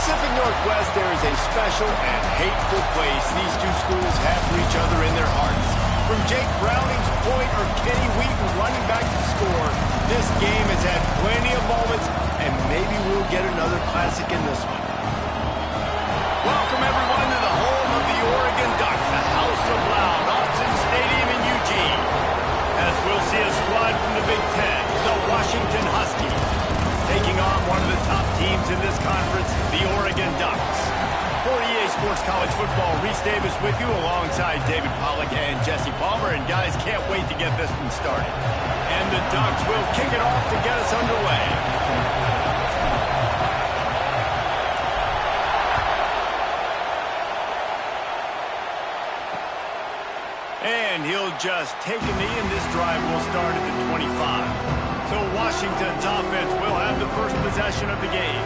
Pacific Northwest, there is a special and hateful place these two schools have for each other in their hearts. From Jake Browning's point or Kenny Wheaton running back to score, this game has had plenty of moments, and maybe we'll get another classic in this one. Welcome, everyone, to the home of the Oregon Ducks, the House of Loud, Autzen Stadium in Eugene. As we'll see a squad from the Big Ten, the Washington Huskies, taking on one of the top teams in this conference, the Oregon Ducks. For EA Sports College Football, Reese Davis with you alongside David Pollack and Jesse Palmer. And guys, can't wait to get this one started. And the Ducks will kick it off to get us underway. And he'll just take a knee, and this drive will start at the 25. So Washington's offense will have the first possession of the game.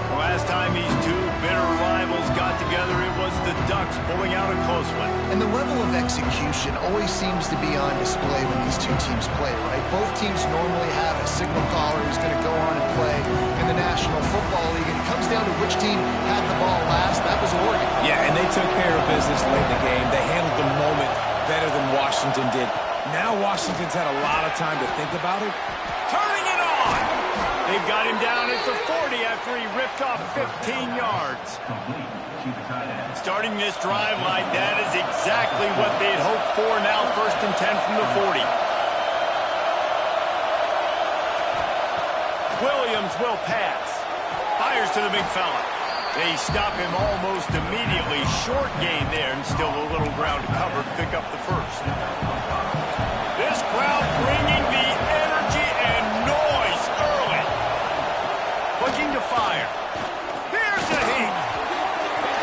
The last time these two bitter rivals got together, it was the Ducks pulling out a close one. And the level of execution always seems to be on display when these two teams play, right? Both teams normally have a signal caller who's going to go on and play in the National Football League, and it comes down to which team had the ball last. That was Oregon. Yeah, and they took care of business late in the game. They handled the moment better than Washington did. Now Washington's had a lot of time to think about it. Turning it on! They've got him down at the 40 after he ripped off 15 yards. Starting this drive like that is exactly what they'd hoped for. Now 1st and 10 from the 40. Williams will pass. Fires to the big fella. They stop him almost immediately. Short gain there, and still a little ground to cover to pick up the first. This crowd bringing the energy and noise early. Looking to fire. Here's a heat.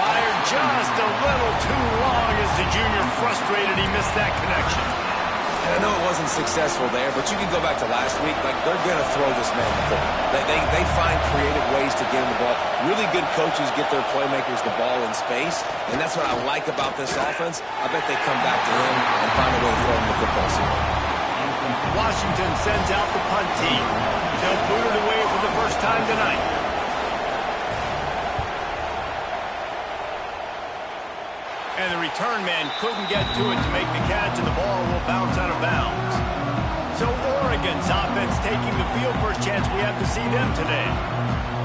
Fired just a little too long as the junior frustrated he missed that connection. And I know it wasn't successful there, but you can go back to last week. Like, they're going to throw this man the football. They find creative ways to get him the ball. Really good coaches get their playmakers the ball in space, and that's what I like about this offense. I bet they come back to him and find a way to throw him the football soon. Washington sends out the punt team. They'll boot it away for the first time tonight. And the return man couldn't get to it to make the catch, and the ball will bounce out of bounds. So Oregon's offense taking the field. First chance we have to see them today.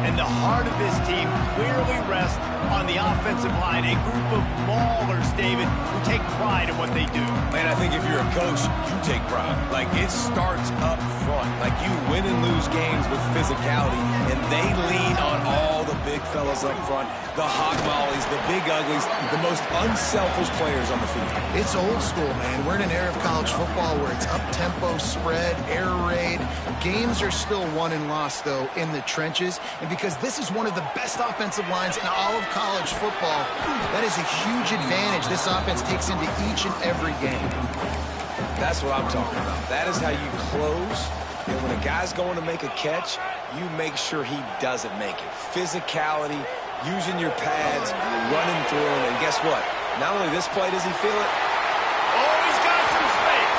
And the heart of this team clearly rests on the offensive line, a group of maulers, David, who take pride in what they do. Man, I think if you're a coach, you take pride. Like, it starts up front. Like, you win and lose games with physicality, and they lean on all the big fellas up front, the hog mollies, the big uglies, the most unselfish players on the field. It's old school, man. We're in an era of college football where it's up-tempo, spread, air raid. Games are still won and lost, though, in the trenches. And because this is one of the best offensive lines in all of college football, that is a huge advantage this offense takes into each and every game. That's what I'm talking about. That is how you close. And when a guy's going to make a catch, you make sure he doesn't make it. Physicality, using your pads, running through him. And guess what? Not only this play does he feel it. Oh, he's got some space.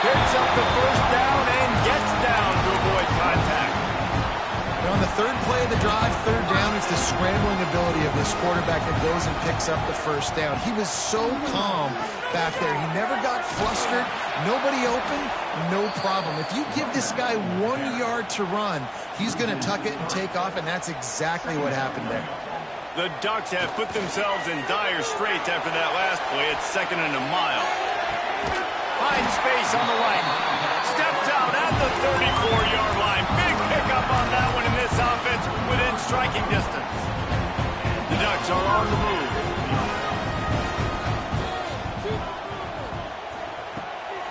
Picks up the first down and gets down to avoid contact. On the third play of the drive, third down, it's the scrambling ability of this quarterback that goes and picks up the first down. He was so calm back there. He never got flustered. Nobody open, no problem. If you give this guy 1 yard to run, he's going to tuck it and take off, and that's exactly what happened there. The Ducks have put themselves in dire straits after that last play. It's 2nd and a mile. Finds space on the right. Steps out at the 34-yard line. Big pickup on that one in this offense within striking distance. The Ducks are on the move.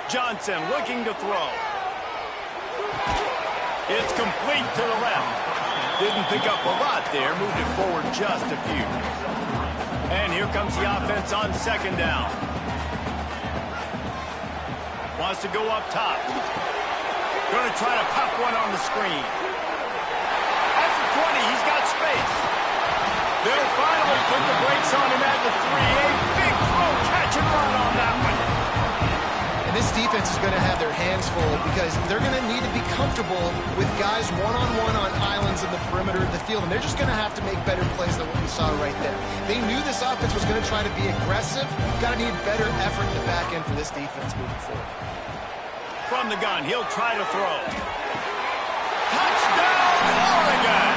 Johnson looking to throw. It's complete to the left. Didn't pick up a lot there. Moved it forward just a few. And here comes the offense on 2nd down. Wants to go up top. Going to try to pop one on the screen. At the 20, he's got space. They'll finally put the brakes on him at the 3. A big throw, catch and run on that one. And this defense defense is going to have their hands full because they're going to need to be comfortable with guys one-on-one on islands in the perimeter of the field, and they're just going to have to make better plays than what we saw right there. They knew this offense was going to try to be aggressive. Got to need better effort in the back end for this defense moving forward. From the gun, he'll try to throw. Touchdown, Oregon!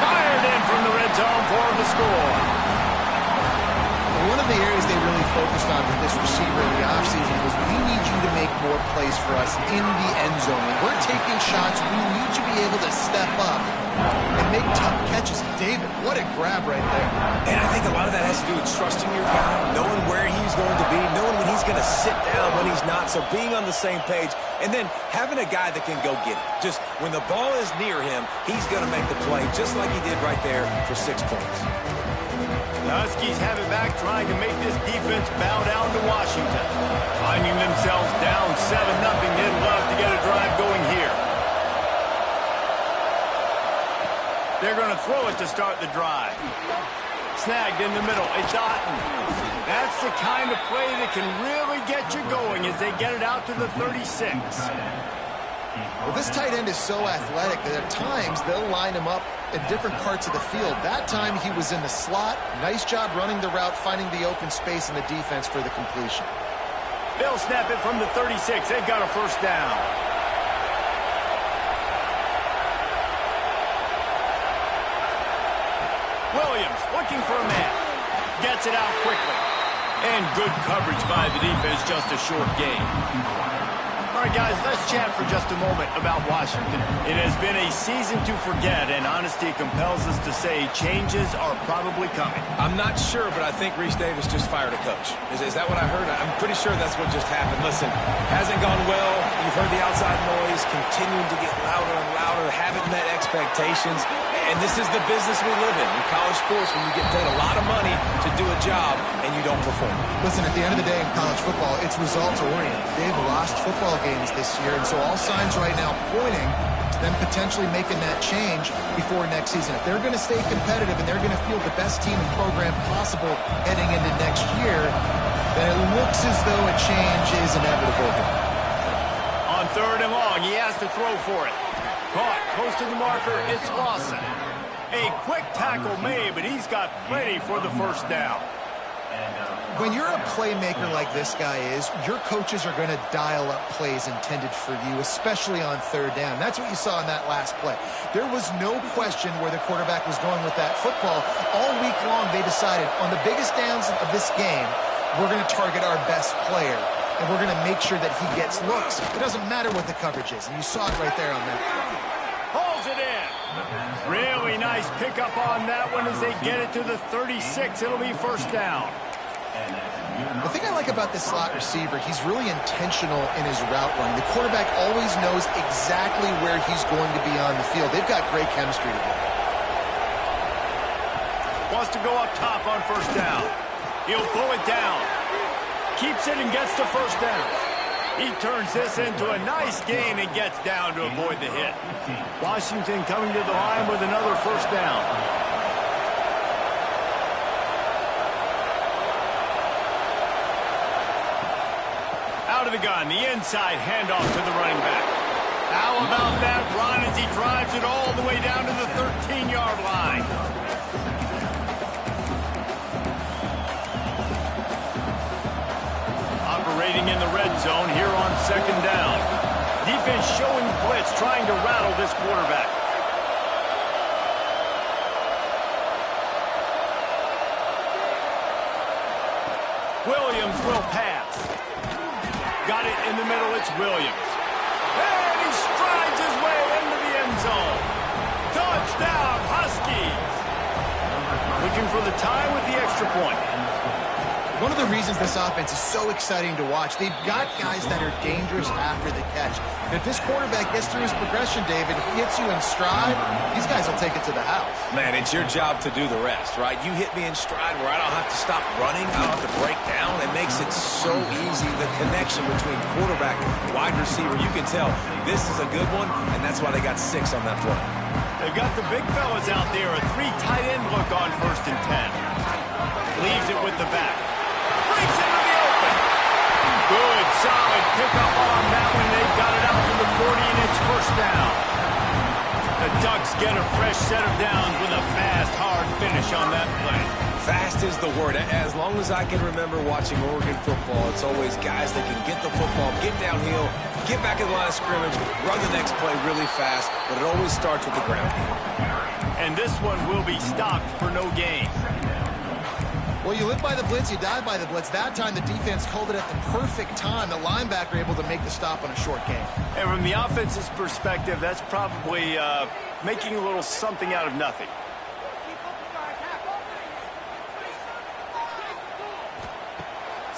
Fired in from the red zone for the score. One of the areas they really focused on with this receiver in the offseason was we need you to make more plays for us in the end zone. When we're taking shots, we need you to be able to step up and make tough catches. David, what a grab right there. And I think a lot of that has to do with trusting your guy, knowing where he's going to be, knowing when he's going to sit down, when he's not, so being on the same page, and then having a guy that can go get it. Just when the ball is near him, he's going to make the play, just like he did right there for 6 points. The Huskies have it back, trying to make this defense bow down to Washington. Finding themselves down 7-0, they'd love to get a drive going here. They're going to throw it to start the drive. Snagged in the middle, it's Otten. That's the kind of play that can really get you going as they get it out to the 36. Well, this tight end is so athletic that at times they'll line him up in different parts of the field. That time he was in the slot. Nice job running the route, finding the open space in the defense for the completion. They'll snap it from the 36. They've got a first down. Williams looking for a man. Gets it out quickly. And good coverage by the defense, just a short gain. All right, guys, let's chat for just a moment about Washington. It has been a season to forget, and honesty compels us to say changes are probably coming. I'm not sure, but I think Reese Davis just fired a coach. Is that what I heard? I'm pretty sure that's what just happened. Listen, hasn't gone well. You've heard the outside noise, continuing to get louder and louder, haven't met expectations. And this is the business we live in college sports, when you get paid a lot of money to do a job and you don't perform. Listen, at the end of the day in college football, it's results-oriented. They've lost football games this year, and so all signs right now pointing to them potentially making that change before next season. If they're going to stay competitive and they're going to field the best team and program possible heading into next year, then it looks as though a change is inevitable. On 3rd and long, he has to throw for it. Caught, close to the marker, it's Lawson. A quick tackle made, but he's got plenty for the first down. When you're a playmaker like this guy is, your coaches are going to dial up plays intended for you, especially on 3rd down. That's what you saw in that last play. There was no question where the quarterback was going with that football. All week long, they decided on the biggest downs of this game, we're going to target our best player, and we're going to make sure that he gets looks. It doesn't matter what the coverage is, and you saw it right there on that. Holds it in. Really nice pickup on that one as they get it to the 36. It'll be first down. The thing I like about this slot receiver, he's really intentional in his route running. The quarterback always knows exactly where he's going to be on the field. They've got great chemistry together. Wants to go up top on first down. He'll pull it down. Keeps it and gets the first down. He turns this into a nice gain and gets down to avoid the hit. Washington coming to the line with another first down. Out of the gun, the inside handoff to the running back. How about that run as he drives it all the way down to the 13-yard line? Operating in the red zone here on 2nd down. Defense showing blitz, trying to rattle this quarterback. Williams will pass. Got it in the middle, it's Williams. And he strides his way into the end zone. Touchdown, Huskies. Looking for the tie with the extra point. One of the reasons this offense is so exciting to watch, they've got guys that are dangerous after the catch. If this quarterback gets through his progression, David, hits you in stride, these guys will take it to the house. Man, it's your job to do the rest, right? You hit me in stride where I don't have to stop running, I don't have to break down. It makes it so easy, the connection between quarterback and wide receiver. You can tell this is a good one, and that's why they got 6 on that play. They've got the big fellas out there, a 3 tight end look on 1st and 10. Leaves it with the back. Breaks into the open. Good, solid pickup on that. down. The Ducks get a fresh set of downs with a fast, hard finish on that play. Fast is the word. As long as I can remember watching Oregon football, it's always guys that can get the football, get downhill, get back in the line of scrimmage, run the next play really fast, but it always starts with the ground game. And this one will be stopped for no gain. Well, you live by the blitz, you die by the blitz. That time the defense called it at the perfect time. The linebacker able to make the stop on a short gain. And from the offense's perspective, that's probably making a little something out of nothing.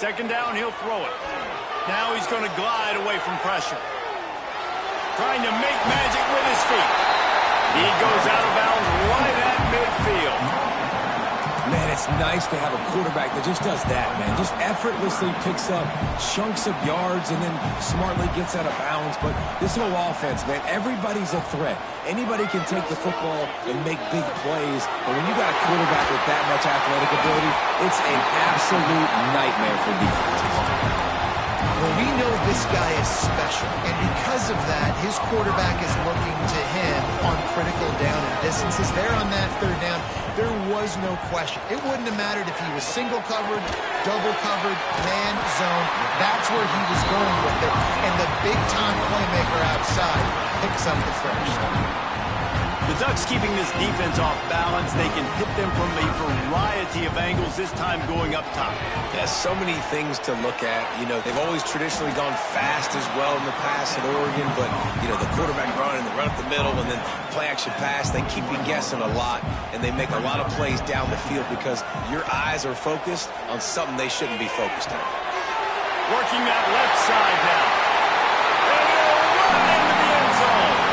Second down, he'll throw it. Now he's going to glide away from pressure. Trying to make magic with his feet. He goes out of bounds right at midfield. Man, it's nice to have a quarterback that just does that, man. Just effortlessly picks up chunks of yards and then smartly gets out of bounds. But this whole offense, man, everybody's a threat. Anybody can take the football and make big plays. And when you got a quarterback with that much athletic ability, it's an absolute nightmare for defenses. Well, we know this guy is special, and because of that, his quarterback is looking to him on critical down and distances. There on that third down, there was no question. It wouldn't have mattered if he was single covered, double covered, man, zone. That's where he was going with it, and the big-time playmaker outside picks up the first. The Ducks keeping this defense off balance. They can hit them from a variety of angles, this time going up top. Yeah, so many things to look at. You know, they've always traditionally gone fast as well in the past at Oregon, but, you know, the quarterback run and the run up the middle and then play-action pass, they keep you guessing a lot, and they make a lot of plays down the field because your eyes are focused on something they shouldn't be focused on. Working that left side now. And he'll run into the end zone.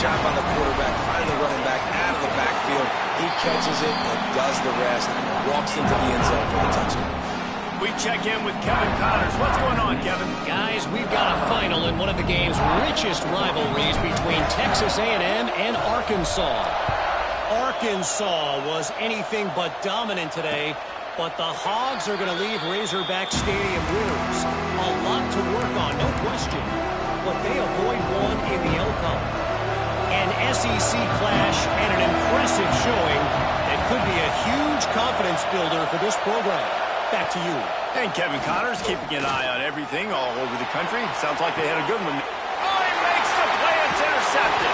job by the quarterback, finding the running back out of the backfield. He catches it and does the rest, walks into the end zone for the touchdown. We check in with Kevin Connors. What's going on, Kevin? Guys, we've got a final in one of the game's richest rivalries between Texas A&M and Arkansas. Arkansas was anything but dominant today, but the Hogs are going to leave Razorback Stadium winners. A lot to work on, no question, but they avoid one in the outcome. An SEC clash and an impressive showing that could be a huge confidence builder for this program. Back to you. And Kevin Connors keeping an eye on everything all over the country. Sounds like they had a good one. Oh, he makes the play. It's intercepted.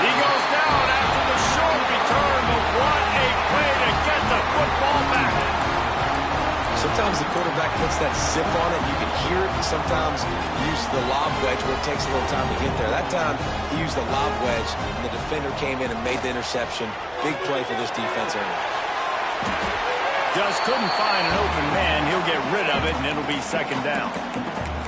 He goes down after the short return, but what a play to get the football back. Sometimes the quarterback puts that zip on it. You can hear it. Sometimes he uses the lob wedge where it takes a little time to get there. That time, he used the lob wedge, and the defender came in and made the interception. Big play for this defense early. Just couldn't find an open man. He'll get rid of it, and it'll be second down.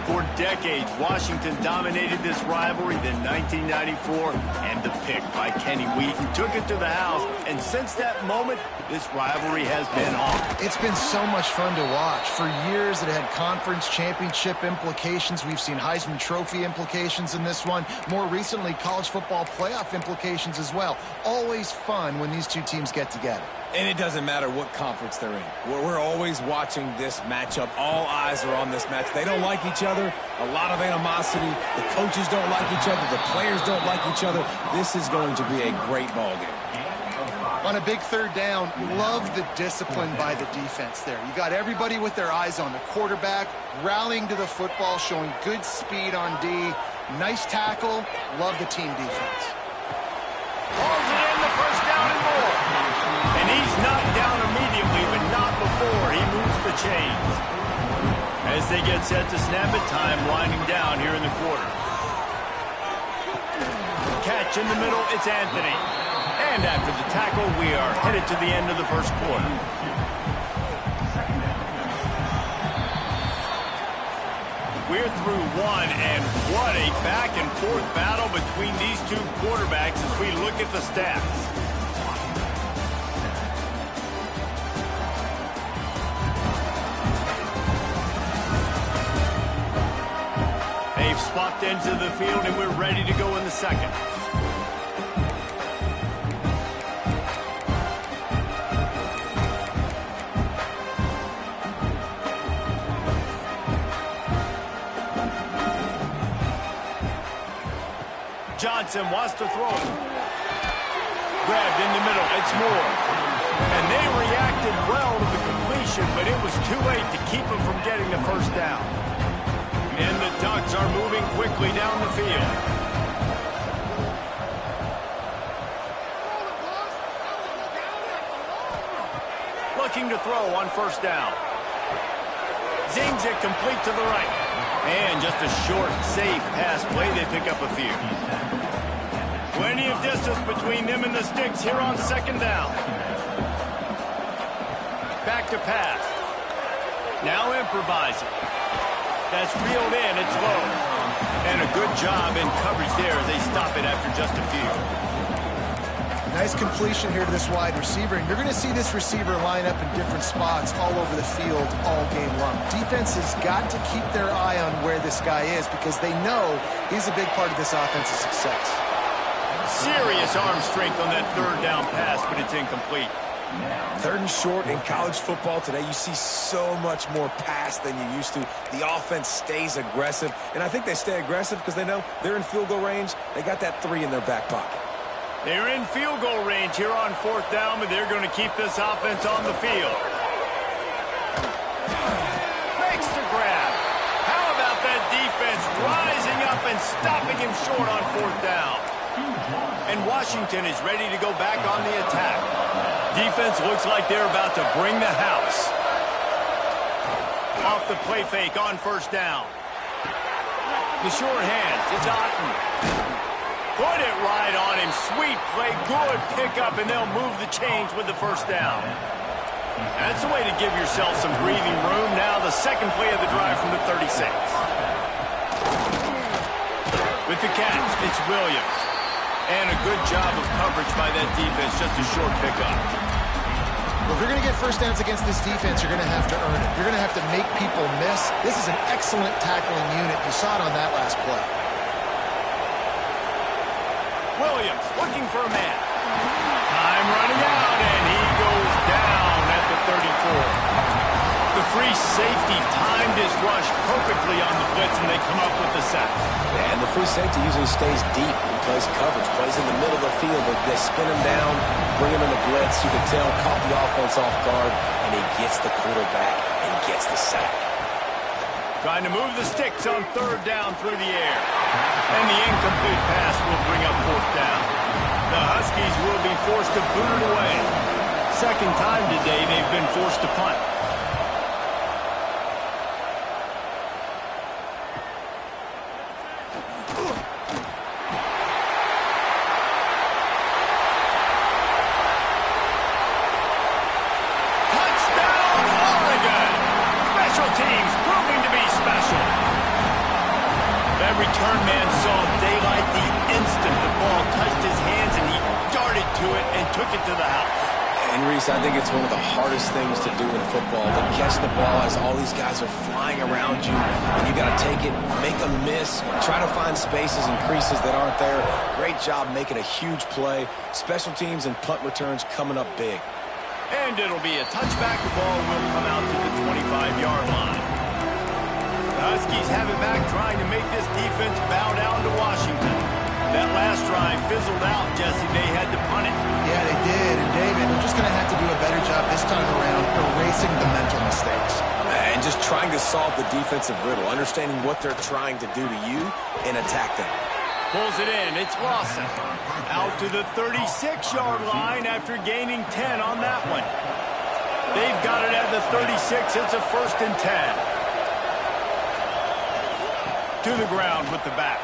For decades, Washington dominated this rivalry. Then 1994, and the pick by Kenny Wheaton took it to the house. And since that moment, this rivalry has been on. It's been so much fun to watch. For years, it had conference championship implications. We've seen Heisman Trophy implications in this one. More recently, college football playoff implications as well. Always fun when these two teams get together. And it doesn't matter what conference they're in. We're always watching this matchup. All eyes are on this match. They don't like each other. A lot of animosity. The coaches don't like each other. The players don't like each other. This is going to be a great ball game. On a big third down, love the discipline by the defense there. You got everybody with their eyes on the quarterback, rallying to the football, showing good speed on D. Nice tackle. Love the team defense. Holds it in, the first down and more. And he's knocked down immediately, but not before he moves the chains. As they get set to snap it, time winding down here in the quarter. Catch in the middle, it's Anthony. And after the tackle, we are headed to the end of the first quarter. We're through one, and what a back-and-forth battle between these two quarterbacks as we look at the stats. They've swapped into the field, and we're ready to go in the second. Johnson wants to throw it. Grabbed in the middle. It's Moore. And they reacted well to the completion, but it was too late to keep them from getting the first down. And the Ducks are moving quickly down the field. Looking to throw on first down. Zings it complete to the right. And just a short, safe pass play. They pick up a few. Plenty of distance between them and the sticks here on second down. Back to pass. Now improvising. That's reeled in. It's low. And a good job in coverage there as they stop it after just a few. Nice completion here to this wide receiver, and you're going to see this receiver line up in different spots all over the field all game long. Defense has got to keep their eye on where this guy is because they know he's a big part of this offense's success. Serious arm strength on that third down pass, but it's incomplete. Third and short in college football today, you see so much more pass than you used to. The offense stays aggressive, and I think they stay aggressive because they know they're in field goal range. They got that 3 in their back pocket. They're in field goal range here on fourth down, but they're going to keep this offense on the field. Makes the grab. How about that defense rising up and stopping him short on fourth down? And Washington is ready to go back on the attack. Defense looks like they're about to bring the house. Off the play fake on first down. The short hands, it's Otten. Put it right on him. Sweet play, good pickup, and they'll move the chains with the first down. That's a way to give yourself some breathing room. Now the second play of the drive from the 36. With the catch, it's Williams. And a good job of coverage by that defense, just a short pickup. Well, if you're going to get first downs against this defense, you're going to have to earn it. You're going to have to make people miss. This is an excellent tackling unit. You saw it on that last play. Williams looking for a man. Time running out, and he goes down at the 34. The free safety timed his rush perfectly on the blitz, and they come up with the sack. Yeah, and the free safety usually stays deep and plays coverage, plays in the middle of the field, but they spin him down, bring him in the blitz. You can tell, caught the offense off guard, and he gets the quarterback and gets the sack. Trying to move the sticks on third down through the air. And the incomplete pass will bring up fourth down. The Huskies will be forced to boot it away. Second time today they've been forced to punt. Return man saw daylight the instant the ball touched his hands, and he darted to it and took it to the house. And Reese, I think it's one of the hardest things to do in football, to catch the ball as all these guys are flying around you, and you got to take it, make them miss, try to find spaces and creases that aren't there. Great job making a huge play. Special teams and punt returns coming up big. And it'll be a touchback. The ball will come out to the 25-yard line. The Huskies have it back, trying to make this defense bow down to Washington. That last drive fizzled out, Jesse. They had to punt it. Yeah, they did. And, David, they're just going to have to do a better job this time around erasing the mental mistakes. And just trying to solve the defensive riddle, understanding what they're trying to do to you and attack them. Pulls it in. It's Lawson. Out to the 36-yard line after gaining 10 on that one. They've got it at the 36. It's a 1st and 10. To the ground with the back.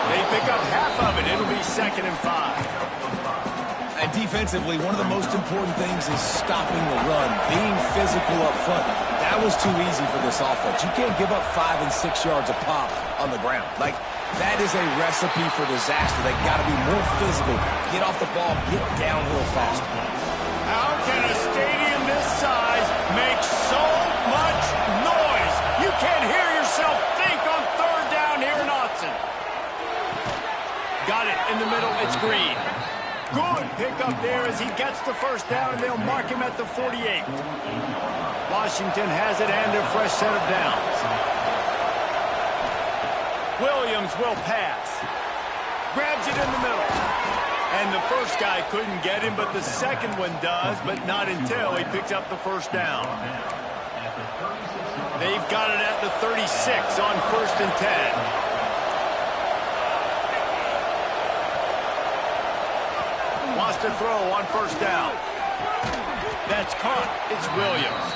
They pick up half of it. It'll be 2nd and 5. And defensively, one of the most important things is stopping the run, being physical up front. That was too easy for this offense. You can't give up 5 and 6 yards a pop on the ground. Like, that is a recipe for disaster. They got to be more physical, get off the ball, get downhill faster. How can a stadium this size make so much noise? You can't hear yourself think on third down here in Autzen. Got it in the middle. It's Green. Good pickup there as he gets the first down, and they'll mark him at the 48. Washington has it and a fresh set of downs. Williams will pass. Grabs it in the middle. And the first guy couldn't get him, but the second one does, but not until he picks up the first down. They've got it at the 36 on 1st and 10. Wants to throw on first down. That's caught. It's Williams.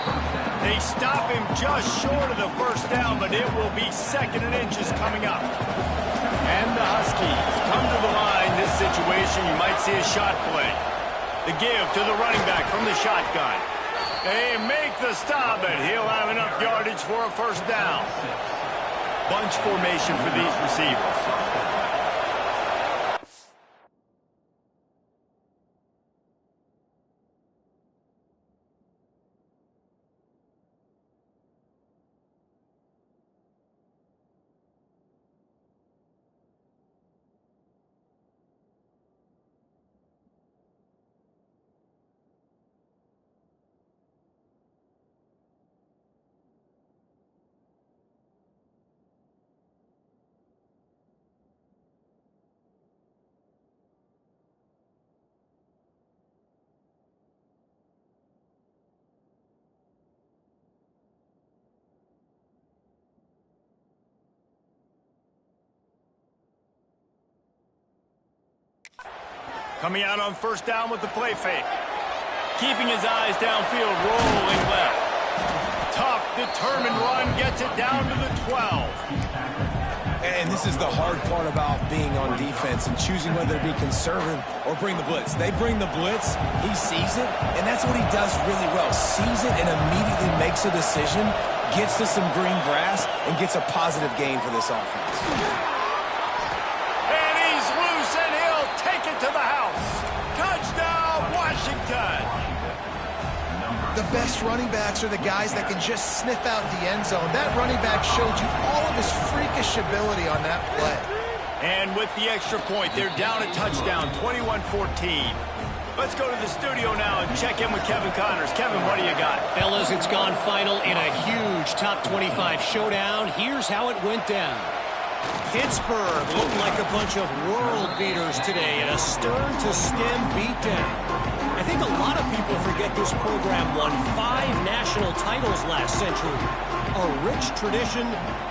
They stop him just short of the first down, but it will be 2nd and inches coming up. And the Huskies come to the line. This situation, you might see a shot play. The give to the running back from the shotgun. They make the stop, but he'll have enough yardage for a first down. Bunch formation for these receivers. Coming out on first down with the play fake. Keeping his eyes downfield, rolling left. Tough, determined run, gets it down to the 12. And this is the hard part about being on defense and choosing whether to be conservative or bring the blitz. They bring the blitz, he sees it, and that's what he does really well. Sees it and immediately makes a decision, gets to some green grass, and gets a positive gain for this offense. And he's to the house. Touchdown, Washington. The best running backs are the guys that can just sniff out the end zone. That running back showed you all of his freakish ability on that play. And with the extra point, they're down a touchdown, 21-14. Let's go to the studio now and check in with Kevin Connors. Kevin, what do you got? Fellas, it's gone final in a huge top 25 showdown. Here's how it went down. Pittsburgh looked like a bunch of world beaters today in a stern-to-stem beatdown. I think a lot of people forget this program won 5 national titles last century. A rich tradition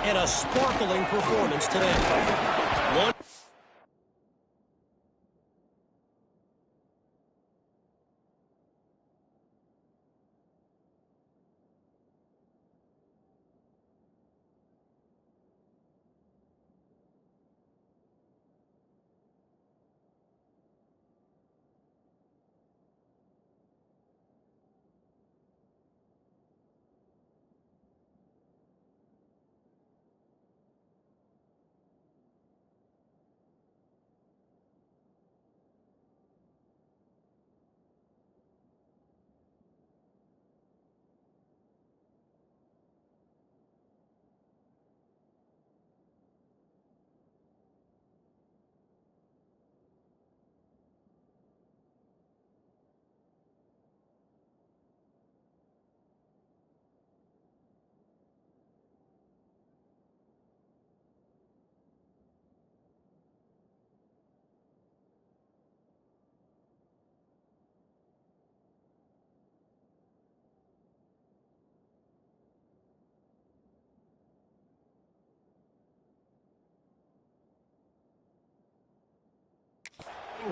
and a sparkling performance today. One.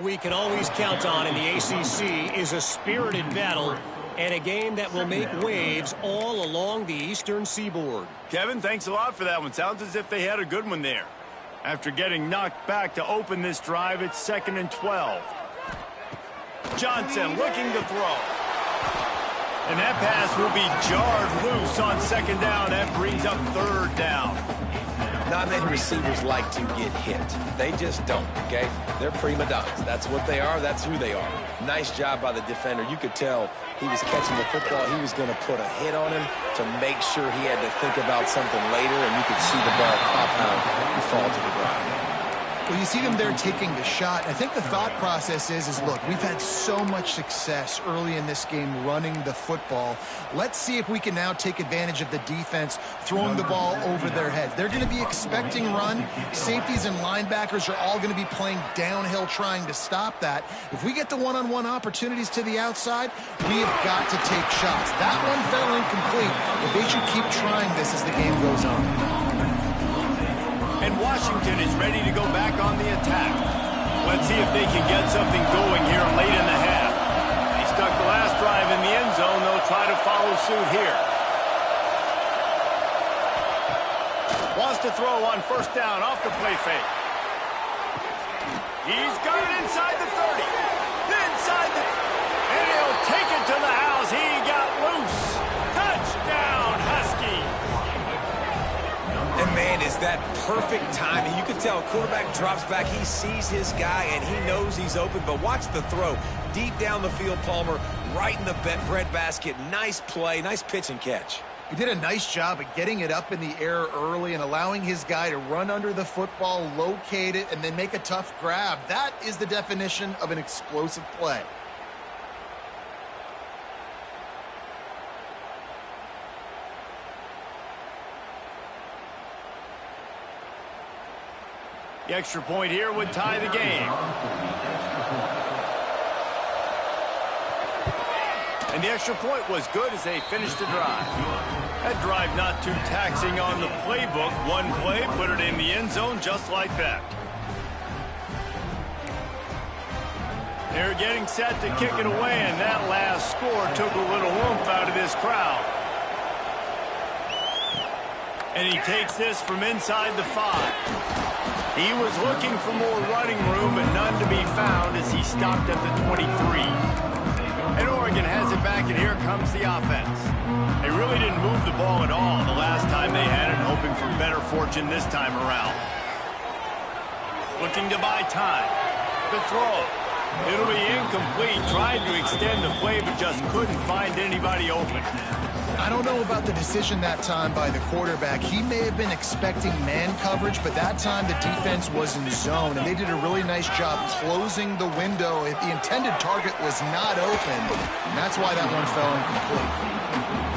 We can always count on in the ACC is a spirited battle and a game that will make waves all along the eastern seaboard. Kevin, thanks a lot for that one. Sounds as if they had a good one there. After getting knocked back to open this drive, it's 2nd and 12. Johnson looking to throw. And that pass will be jarred loose on 2nd down. That brings up 3rd down. Not many receivers like to get hit. They just don't, okay? They're prima donnas. That's what they are. That's who they are. Nice job by the defender. You could tell he was catching the football. He was going to put a hit on him to make sure he had to think about something later, and you could see the ball pop out and fall to the ground. Well, you see them there taking the shot. I think the thought process is look, we've had so much success early in this game running the football. Let's see if we can now take advantage of the defense throwing the ball over their heads. They're going to be expecting run. Safeties and linebackers are all going to be playing downhill trying to stop that. If we get the one-on-one opportunities to the outside, we have got to take shots. That one fell incomplete, but they should keep trying this as the game goes on. And Washington is ready to go back on the attack. Let's see if they can get something going here late in the half. They stuck the last drive in the end zone. They'll try to follow suit here. Wants to throw on 1st down off the play fake. He's got it inside the 30. Inside the... And he'll take it to the house. He got loose. Touchdown, Husky. And, man, is that perfect timing. You can tell a quarterback drops back. He sees his guy, and he knows he's open. But watch the throw. Deep down the field, Palmer, right in the breadbasket. Nice play, nice pitch and catch. He did a nice job of getting it up in the air early and allowing his guy to run under the football, locate it, and then make a tough grab. That is the definition of an explosive play. The extra point here would tie the game. And the extra point was good as they finished the drive. That drive not too taxing on the playbook. One play, put it in the end zone just like that. They're getting set to kick it away, and that last score took a little oomph out of this crowd. And he takes this from inside the 5. He was looking for more running room, but none to be found as he stopped at the 23. And Oregon has it back, and here comes the offense. They really didn't move the ball at all the last time they had it, hoping for better fortune this time around. Looking to buy time. The throw. It'll be incomplete, trying to extend the play, but just couldn't find anybody open. I don't know about the decision that time by the quarterback. He may have been expecting man coverage, but that time the defense was in zone, and they did a really nice job closing the window. The intended target was not open, and that's why that one fell incomplete.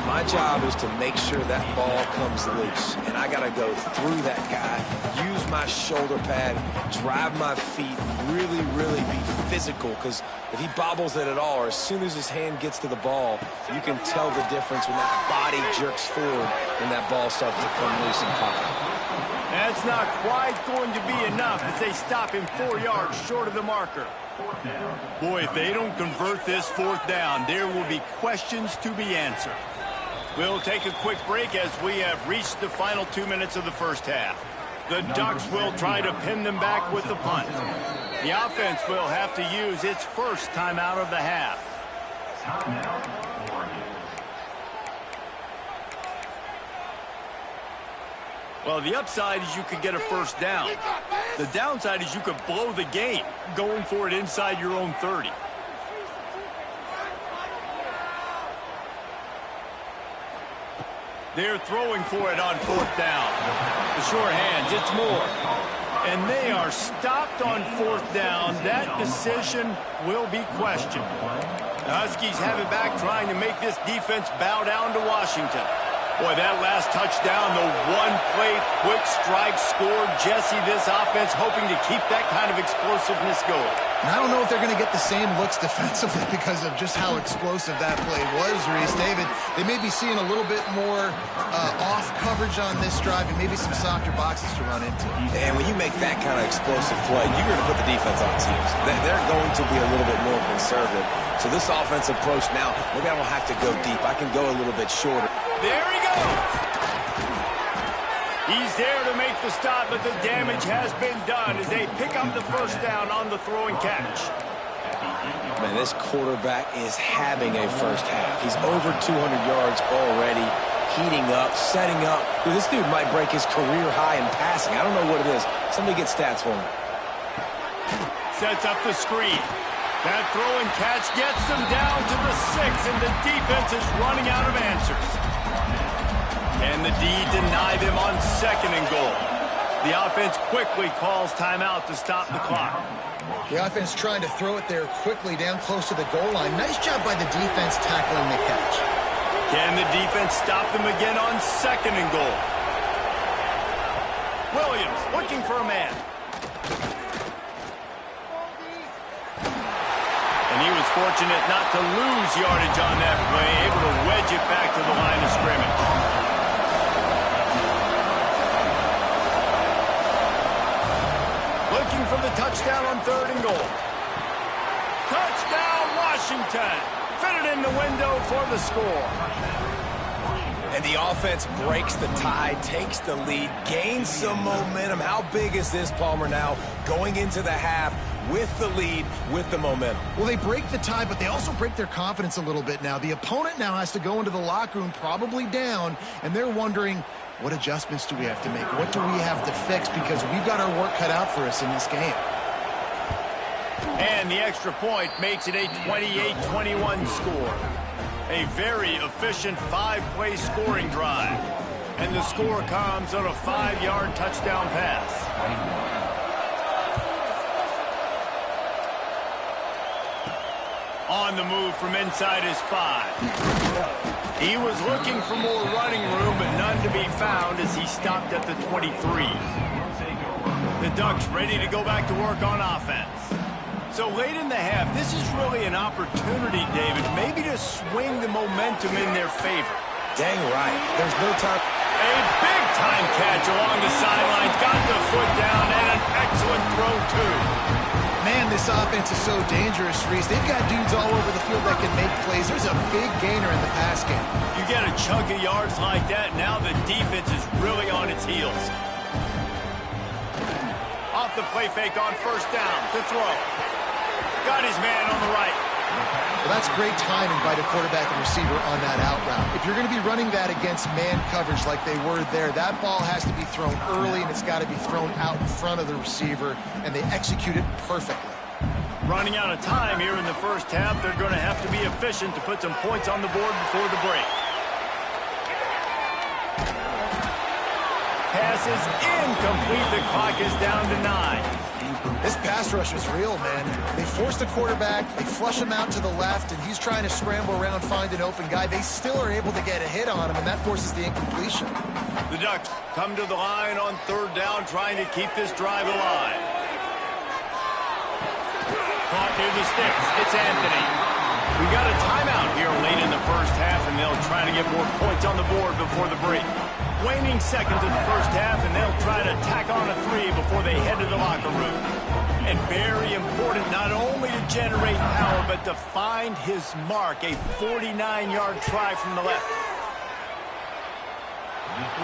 My job is to make sure that ball comes loose, and I got to go through that guy, use my shoulder pad, drive my feet, really be physical, because if he bobbles it at all, or as soon as his hand gets to the ball, you can tell the difference when that body jerks forward and that ball starts to come loose and pop out. That's not quite going to be enough as they stop him 4 yards short of the marker. Boy, if they don't convert this 4th down, there will be questions to be answered. We'll take a quick break as we have reached the final 2 minutes of the first half. The Ducks will try to pin them back with the punt. The offense will have to use its first timeout of the half. Well, the upside is you could get a first down. The downside is you could blow the game going for it inside your own 30. They're throwing for it on 4th down. The short hands, it's Moore. And they are stopped on 4th down. That decision will be questioned. The Huskies have it back, trying to make this defense bow down to Washington. Boy, that last touchdown, the one-play quick strike scored. Jesse, this offense hoping to keep that kind of explosiveness going. And I don't know if they're going to get the same looks defensively because of just how explosive that play was, Reese. David, they may be seeing a little bit more off coverage on this drive and maybe some softer boxes to run into. And when you make that kind of explosive play, you're going to put the defense on teams. They're going to be a little bit more conservative. So this offensive approach now, maybe I don't have to go deep. I can go a little bit shorter. There he goes. He's there to make the stop, but the damage has been done as they pick up the first down on the throw and catch. Man, this quarterback is having a first half. He's over 200 yards already, heating up, setting up. Dude, this dude might break his career high in passing. I don't know what it is. Somebody get stats for me. Sets up the screen. That throw and catch gets them down to the 6, and the defense is running out of answers. And the D deny them on 2nd and goal. The offense quickly calls timeout to stop the clock. The offense trying to throw it there quickly down close to the goal line. Nice job by the defense tackling the catch. Can the defense stop them again on 2nd and goal? Williams looking for a man. And he was fortunate not to lose yardage on that play, able to wedge it back to the line of scrimmage. Looking for the touchdown on 3rd and goal. Touchdown, Washington. Fitted in the window for the score. And the offense breaks the tie, takes the lead, gains some momentum. How big is this, Palmer, now going into the half with the lead, with the momentum? Well, they break the tie, but they also break their confidence a little bit now. The opponent now has to go into the locker room probably down, and they're wondering, what adjustments do we have to make? What do we have to fix? Because we've got our work cut out for us in this game. And the extra point makes it a 28-21 score. A very efficient 5-play scoring drive. And the score comes on a 5-yard touchdown pass. On the move from inside his 5. He was looking for more running room, but none to be found as he stopped at the 23. The Ducks ready to go back to work on offense. So late in the half, this is really an opportunity, David, maybe to swing the momentum in their favor. Dang right. There's no time. A big-time catch along the sidelines, got the foot down, and an excellent throw, too. Man, this offense is so dangerous, Reese. They've got dudes all over the field that can make plays. There's a big gainer in the pass game. You get a chunk of yards like that, now the defense is really on its heels. Off the play fake on 1st down to throw. Got his man on the right. Well, that's great timing by the quarterback and receiver on that out route. If you're going to be running that against man coverage like they were there, that ball has to be thrown early, and it's got to be thrown out in front of the receiver, and they execute it perfectly. Running out of time here in the first half. They're going to have to be efficient to put some points on the board before the break. Pass is incomplete. The clock is down to 9. This pass rush was real, man. They force the quarterback, they flush him out to the left, and he's trying to scramble around, find an open guy. They still are able to get a hit on him, and that forces the incompletion. The Ducks come to the line on third down, trying to keep this drive alive. Caught near the sticks. It's Anthony. We got a timeout here late in the first half, and they'll try to get more points on the board before the break. Waning seconds in the first half, and they'll try to tack on a 3 before they head to the locker room. And very important not only to generate power, but to find his mark, a 49-yard try from the left.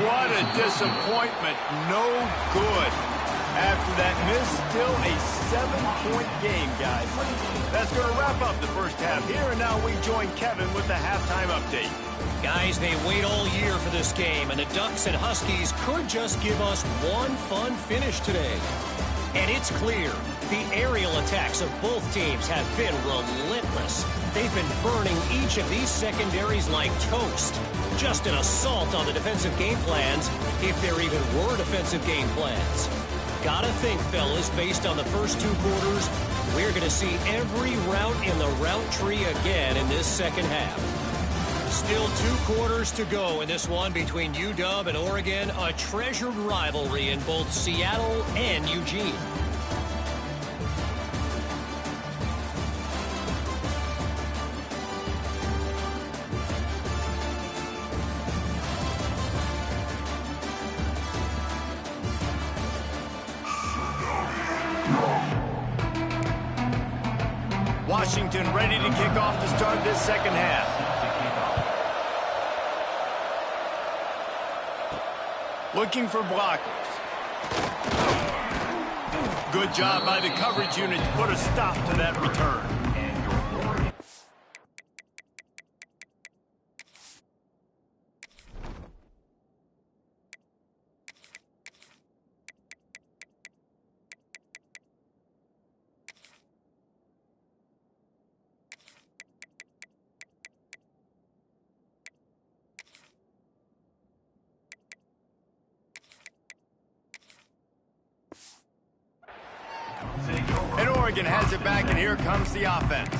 What a disappointment. No good. After that miss, still a 7-point game, guys. That's going to wrap up the first half here, and now we join Kevin with the halftime update. Guys, they wait all year for this game, and the Ducks and Huskies could just give us one fun finish today. And it's clear, the aerial attacks of both teams have been relentless. They've been burning each of these secondaries like toast. Just an assault on the defensive game plans, if there even were defensive game plans. Gotta think, fellas, based on the first 2 quarters, we're going to see every route in the route tree again in this second half. Still 2 quarters to go in this one between UW and Oregon, a treasured rivalry in both Seattle and Eugene. Washington ready to kick off to start this second half. Looking for blockers. Good job by the coverage unit to put a stop to that return. And Oregon has it back, and here comes the offense.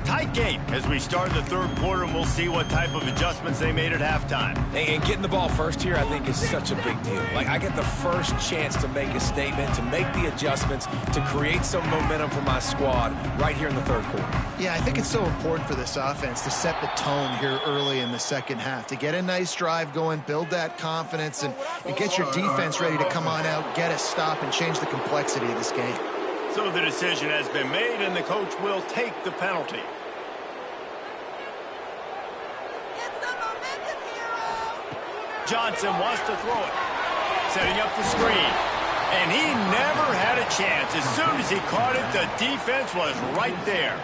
Tight game as we start the third quarter, and we'll see what type of adjustments they made at halftime. And getting the ball first here, I think, is such a big deal. Like, I get the first chance to make a statement, to make the adjustments, to create some momentum for my squad right here in the third quarter. Yeah, I think it's so important for this offense to set the tone here early in the second half, to get a nice drive going, build that confidence, and get your defense ready to come on out, get a stop, and change the complexity of this game. So the decision has been made, and the coach will take the penalty. Johnson wants to throw it. Setting up the screen. And he never had a chance. As soon as he caught it, the defense was right there.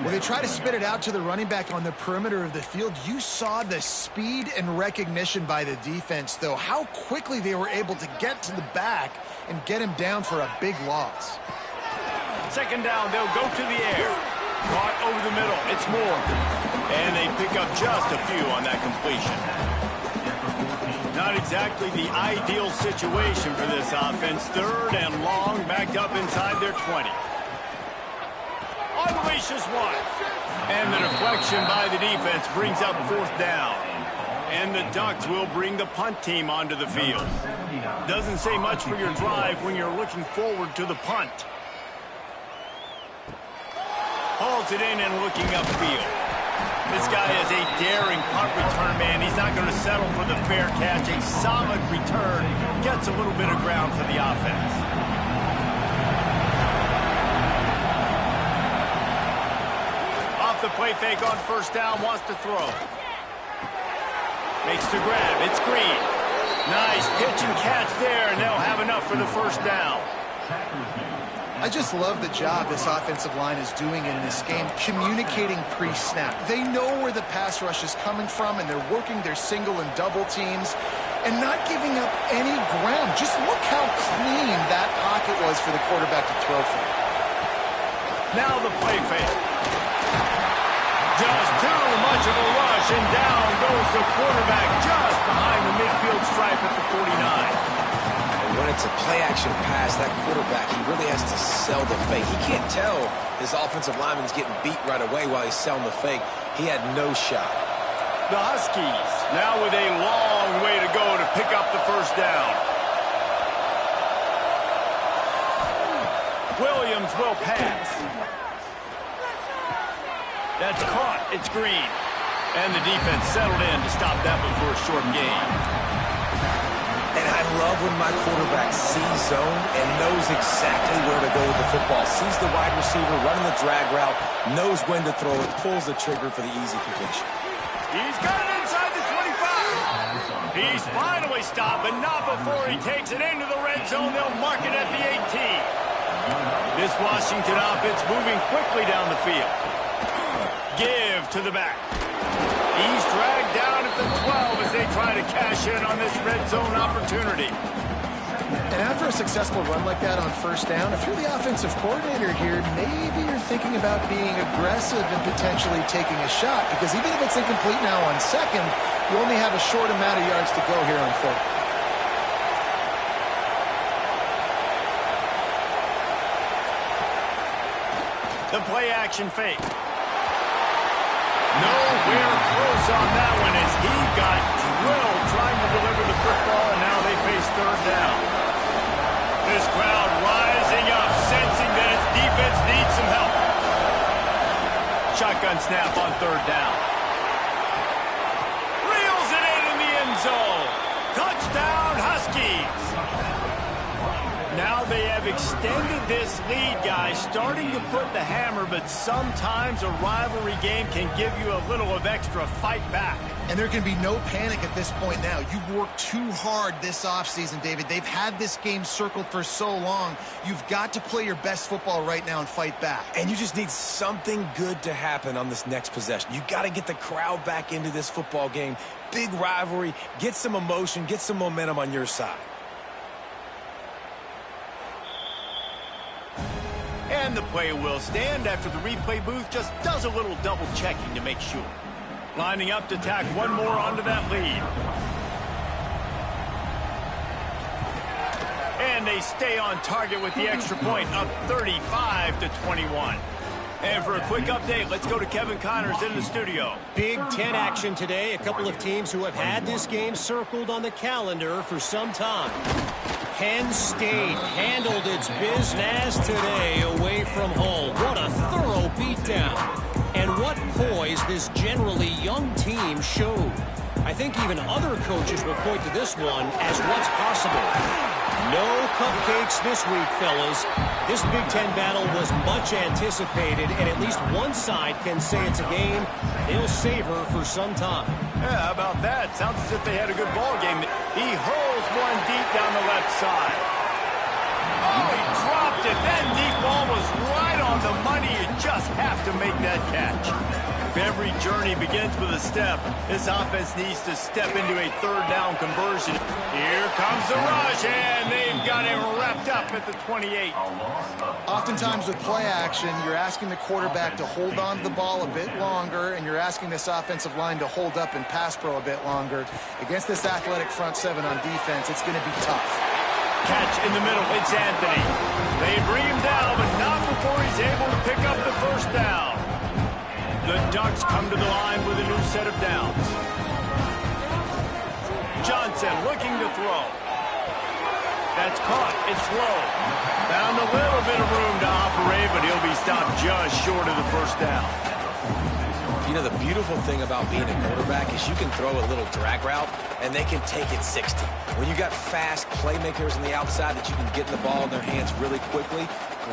When they try to spit it out to the running back on the perimeter of the field, you saw the speed and recognition by the defense, though, how quickly they were able to get to the back and get him down for a big loss. Second down, they'll go to the air. Caught over the middle. It's Moore. And they pick up just a few on that completion. Not exactly the ideal situation for this offense. Third and long, backed up inside their 20. Unleashes one. And the deflection by the defense brings up fourth down. And the Ducks will bring the punt team onto the field. Doesn't say much for your drive when you're looking forward to the punt. Hauls it in and looking upfield. This guy is a daring punt return man. He's not going to settle for the fair catch. A solid return. Gets a little bit of ground for the offense. Off the play fake on first down. Wants to throw. Makes the grab. It's Green. Nice pitch and catch there, and they'll have enough for the first down. I just love the job this offensive line is doing in this game, communicating pre-snap. They know where the pass rush is coming from, and they're working their single and double teams and not giving up any ground. Just look how clean that pocket was for the quarterback to throw from. Now the play fake. Just too much of a rush, and down goes the quarterback just behind the midfield stripe at the 49. And when it's a play-action pass, that quarterback, he really has to sell the fake. He can't tell his offensive lineman's getting beat right away while he's selling the fake. He had no shot. The Huskies now with a long way to go to pick up the first down. Williams will pass. That's caught. It's Green. And the defense settled in to stop that one for a short gain. And I love when my quarterback sees zone and knows exactly where to go with the football. Sees the wide receiver running the drag route, knows when to throw it, pulls the trigger for the easy completion. He's got it inside the 25. He's finally stopped, but not before he takes it into the red zone. They'll mark it at the 18. This Washington offense moving quickly down the field. Give to the back. He's dragged down at the 12 as they try to cash in on this red zone opportunity. And after a successful run like that on first down, if you're the offensive coordinator here, maybe you're thinking about being aggressive and potentially taking a shot, because even if it's incomplete now on second, you only have a short amount of yards to go here on third. The play action fake. Nowhere close on that one as he got drilled trying to deliver the football, and now they face third down. This crowd rising up, sensing that its defense needs some help. Shotgun snap on third down. Reels it in the end zone. Touchdown, Huskies. Now they have extended this lead, guys, starting to put the hammer, but sometimes a rivalry game can give you a little of extra fight back. And there can be no panic at this point now. You've worked too hard this offseason, David. They've had this game circled for so long. You've got to play your best football right now and fight back. And you just need something good to happen on this next possession. You got to get the crowd back into this football game. Big rivalry, get some emotion, get some momentum on your side. And the play will stand after the replay booth just does a little double checking to make sure. Lining up to tack one more onto that lead. And they stay on target with the extra point, up 35-21. And for a quick update, let's go to Kevin Connors in the studio. Big Ten action today. A couple of teams who have had this game circled on the calendar for some time. Penn State handled its business today away from home. What a thorough beatdown. And what poise this generally young team showed. I think even other coaches will point to this one as what's possible. No cupcakes this week, fellas. This Big Ten battle was much anticipated, and at least one side can say it's a game they'll savor for some time. Yeah, how about that? Sounds as if they had a good ball game. He hurls one deep down the left side. Oh, he dropped it. That deep ball was right on the money. You just have to make that catch. If every journey begins with a step, this offense needs to step into a third down conversion. Here comes the rush, and they've got it wrapped up at the 28. Oftentimes with play action, you're asking the quarterback to hold on to the ball a bit longer, and you're asking this offensive line to hold up and pass pro a bit longer. Against this athletic front seven on defense, it's going to be tough. Catch in the middle. It's Anthony. They bring him down, but not before he's able to pick up the first down. The Ducks come to the line with a new set of downs. Johnson looking to throw. That's caught. It's low. Found a little bit of room to operate, but he'll be stopped just short of the first down. You know, the beautiful thing about being a quarterback is you can throw a little drag route, and they can take it 60. When you got fast playmakers on the outside that you can get the ball in their hands really quickly,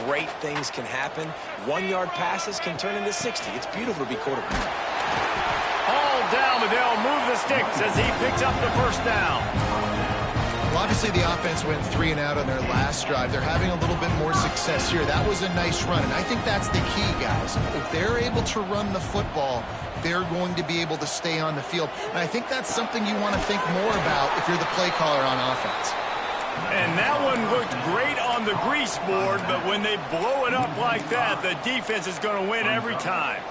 great things can happen. 1-yard passes can turn into 60. It's beautiful to be quarterback. All down, but they'll move the sticks as he picks up the first down. Well, obviously the offense went 3 and out on their last drive. They're having a little bit more success here. That was a nice run, and I think that's the key, guys. If they're able to run the football, they're going to be able to stay on the field. And I think that's something you want to think more about if you're the play caller on offense. And that one looked great on the grease board, but when they blow it up like that, the defense is going to win every time.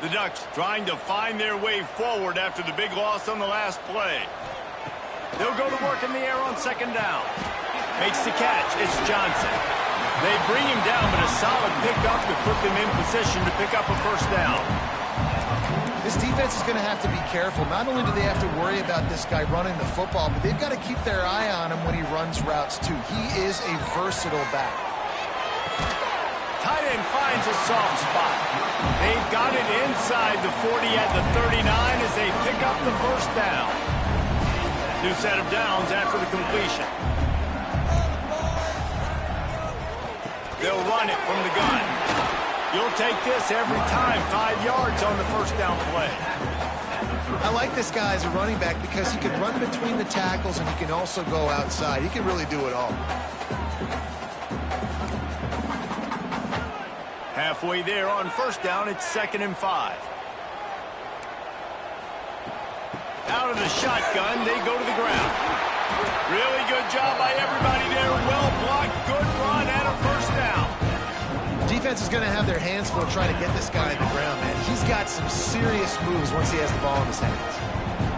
The Ducks trying to find their way forward after the big loss on the last play. They'll go to work in the air on second down. Makes the catch. It's Johnson. They bring him down, but a solid pickup to put them in position to pick up a first down. This defense is going to have to be careful. Not only do they have to worry about this guy running the football, but they've got to keep their eye on him when he runs routes, too. He is a versatile back. Tight end finds a soft spot. They've got it inside the 40 at the 39 as they pick up the first down. New set of downs after the completion. They'll run it from the gun. You'll take this every time. 5 yards on the first down play. I like this guy as a running back because he can run between the tackles and he can also go outside. He can really do it all. Halfway there on first down, it's 2nd and 5. Out of the shotgun, they go to the ground. Really good job by everybody there. Well blocked, good run, and a first down. Defense is going to have their hands full trying to get this guy on the ground, man. He's got some serious moves once he has the ball in his hands.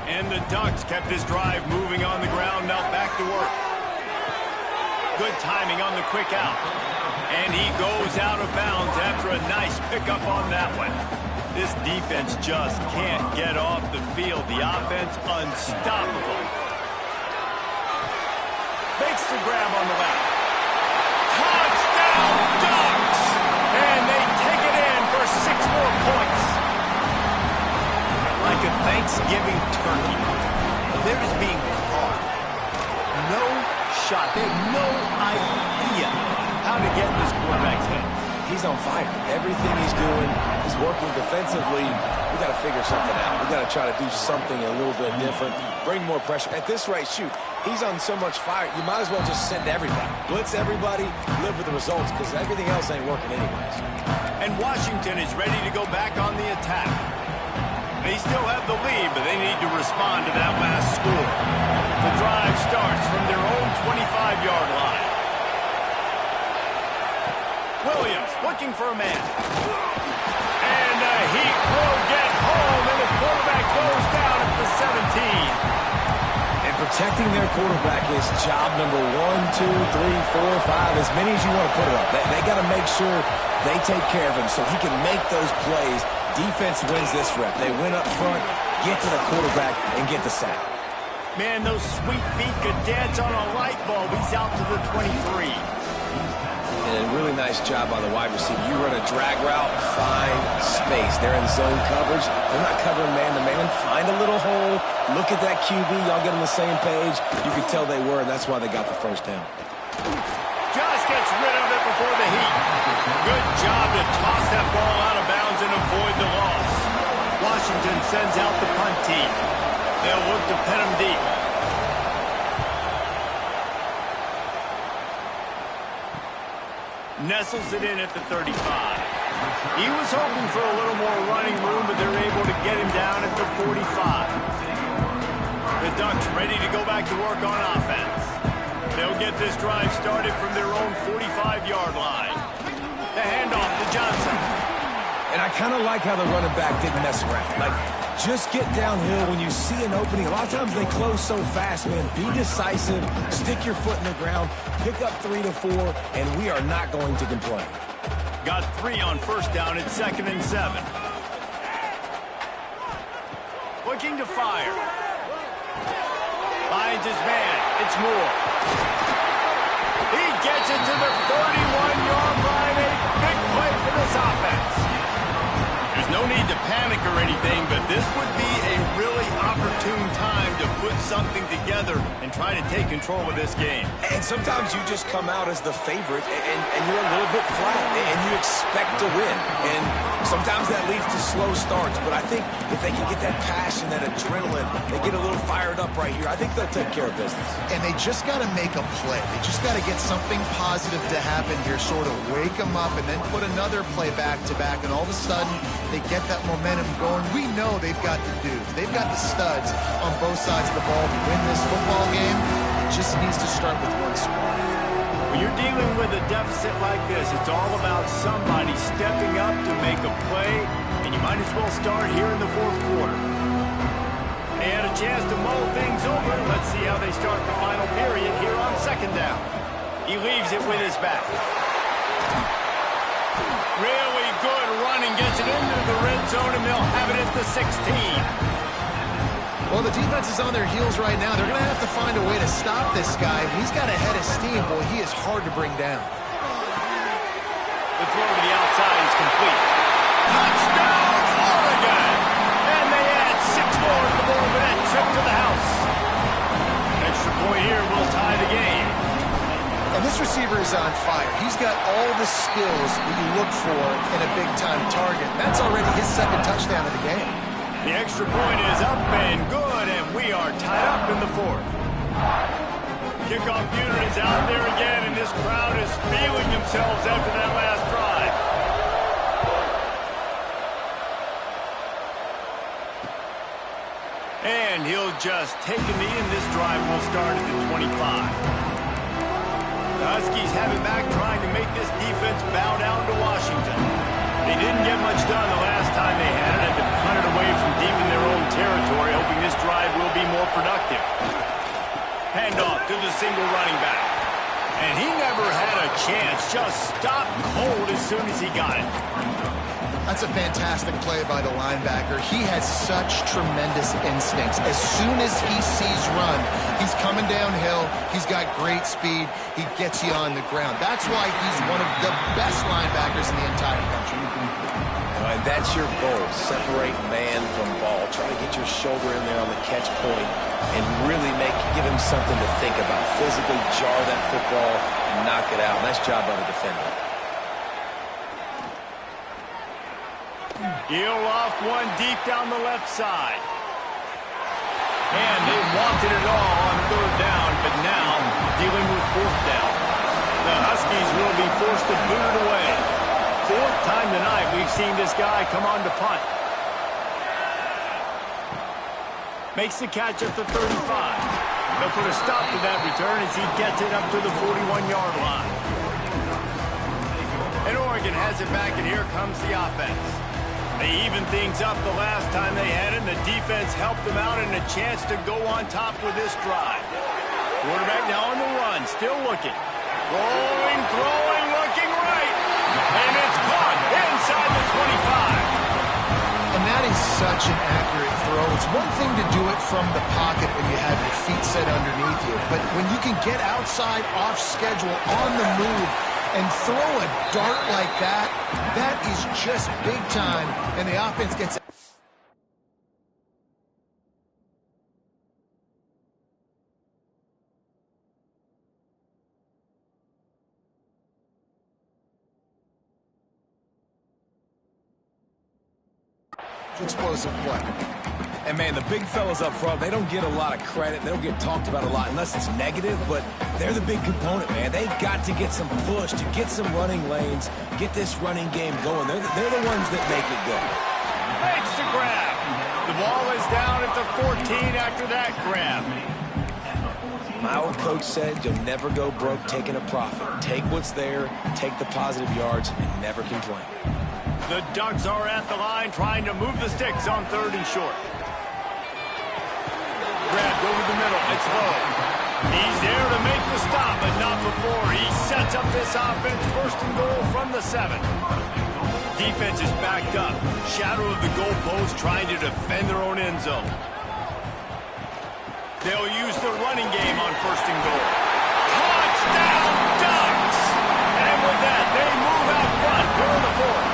And the Ducks kept this drive moving on the ground. Now back to work. Good timing on the quick out. And he goes out of bounds after a nice pickup on that one. This defense just can't get off the field. The offense unstoppable. Makes the grab on the left. Touchdown Ducks! And they take it in for 6 more points. Like a Thanksgiving turkey. They're just being caught. No shot. They have no idea how to get in this quarterback's head. He's on fire. Everything he's doing is working defensively. We got to figure something out. We got to try to do something a little bit different. Bring more pressure. At this rate, shoot, he's on so much fire, you might as well just send everybody. Blitz everybody, live with the results, because everything else ain't working anyways. And Washington is ready to go back on the attack. They still have the lead, but they need to respond to that last score. The drive starts from their own 25-yard line. Williams looking for a man. And he will get home, and the quarterback goes down at the 17. And protecting their quarterback is job number 1, 2, 3, 4, 5, as many as you want to put it up. They got to make sure they take care of him so he can make those plays. Defense wins this rep. They win up front, get to the quarterback, and get the sack. Man, those sweet feet could dance on a light bulb. He's out to the 23. And a really nice job by the wide receiver. You run a drag route, find space. They're in zone coverage. They're not covering man-to-man. Find a little hole. Look at that QB. Y'all get on the same page. You could tell they were, and that's why they got the first down. Just gets rid of it before the heat. Good job to toss that ball out of bounds and avoid the loss. Washington sends out the punt team. They'll look to pin him deep. Nestles it in at the 35. He was hoping for a little more running room, but they're able to get him down at the 45. The Ducks ready to go back to work on offense. They'll get this drive started from their own 45-yard line. The handoff to Johnson. And I kind of like how the running back didn't mess around. Like, just get downhill when you see an opening. A lot of times they close so fast, man. Be decisive, stick your foot in the ground, pick up 3 to 4, and we are not going to complain. Got 3 on first down at 2nd and 7. Looking to fire. Finds his man. It's Moore. He gets it to the 31-yard line. A big play for this offense. There's no need to panic or anything, but this would be a really opportune time to put something together and try to take control of this game. And sometimes you just come out as the favorite, and you're a little bit flat, and you expect to win. And sometimes that leads to slow starts, but I think if they can get that passion, that adrenaline, they get a little fired up right here, I think they'll take care of business. And they just got to make a play. They just got to get something positive to happen here, sort of wake them up, and then put another play back-to-back, and all of a sudden, they get that momentum going. We know they've got the dudes. They've got the studs on both sides of the ball to win this football game. just needs to start with one spot. When you're dealing with a deficit like this, it's all about somebody stepping up to make a play, and you might as well start here in the fourth quarter. They had a chance to mull things over. Let's see how they start the final period here on second down. He leaves it with his back. Really good running, gets it into the red zone, and they'll have it at the 16. Well, the defense is on their heels right now. They're going to have to find a way to stop this guy. He's got a head of steam. Boy, he is hard to bring down. The throw to the outside is complete. Touchdown, Oregon! And they add 6 more to the board with that trip to the house. Extra point here will tie the game. And this receiver is on fire. He's got all the skills that you look for in a big-time target. That's already his second touchdown of the game. The extra point is up and good, and we are tied up in the fourth. Kickoff unit is out there again, and this crowd is feeling themselves after that last drive. And he'll just take a knee, and this drive will start at the 25. The Huskies have it back, trying to make this defense bow down to Washington. They didn't get much done the last time they had it, and to punt it away from deep in their own territory, hoping this drive will be more productive. Handoff to the single running back. And he never had a chance, just stopped cold as soon as he got it. That's a fantastic play by the linebacker. He has such tremendous instincts. As soon as he sees run, he's coming downhill. He's got great speed. He gets you on the ground. That's why he's one of the best linebackers in the entire country. And that's your goal. Separate man from ball. Try to get your shoulder in there on the catch point and really give him something to think about. Physically jar that football and knock it out. Nice job by the defender. He'll loft one deep down the left side. And they wanted it all on third down, but now dealing with fourth down. The Huskies will be forced to boot it away. Fourth time tonight we've seen this guy come on to punt. Makes the catch at the 35. They'll put a stop to that return as he gets it up to the 41-yard line. And Oregon has it back, and here comes the offense. They evened things up the last time they had it, and the defense helped them out, and a chance to go on top with this drive. Quarterback now on the run, still looking. Rolling, throwing, looking right. And it's caught inside the 25. And that is such an accurate throw. It's one thing to do it from the pocket when you have your feet set underneath you, but when you can get outside, off schedule, on the move, and throw a dart like that, that is just big time, and the offense gets it. Explosive play. And, man, the big fellas up front, they don't get a lot of credit. They don't get talked about a lot unless it's negative, but they're the big component, man. They've got to get some push, to get some running lanes, get this running game going. They're the ones that make it go. Makes the grab. The ball is down at the 14 after that grab. My old coach said you'll never go broke taking a profit. Take what's there, take the positive yards, and never complain. The Ducks are at the line trying to move the sticks on third and short. Grabbed over the middle. It's low. He's there to make the stop, but not before. He sets up this offense. First and goal from the 7. Defense is backed up. Shadow of the goalpost trying to defend their own end zone. They'll use the running game on first and goal. Touchdown, Ducks! And with that, they move out front here in the fourth.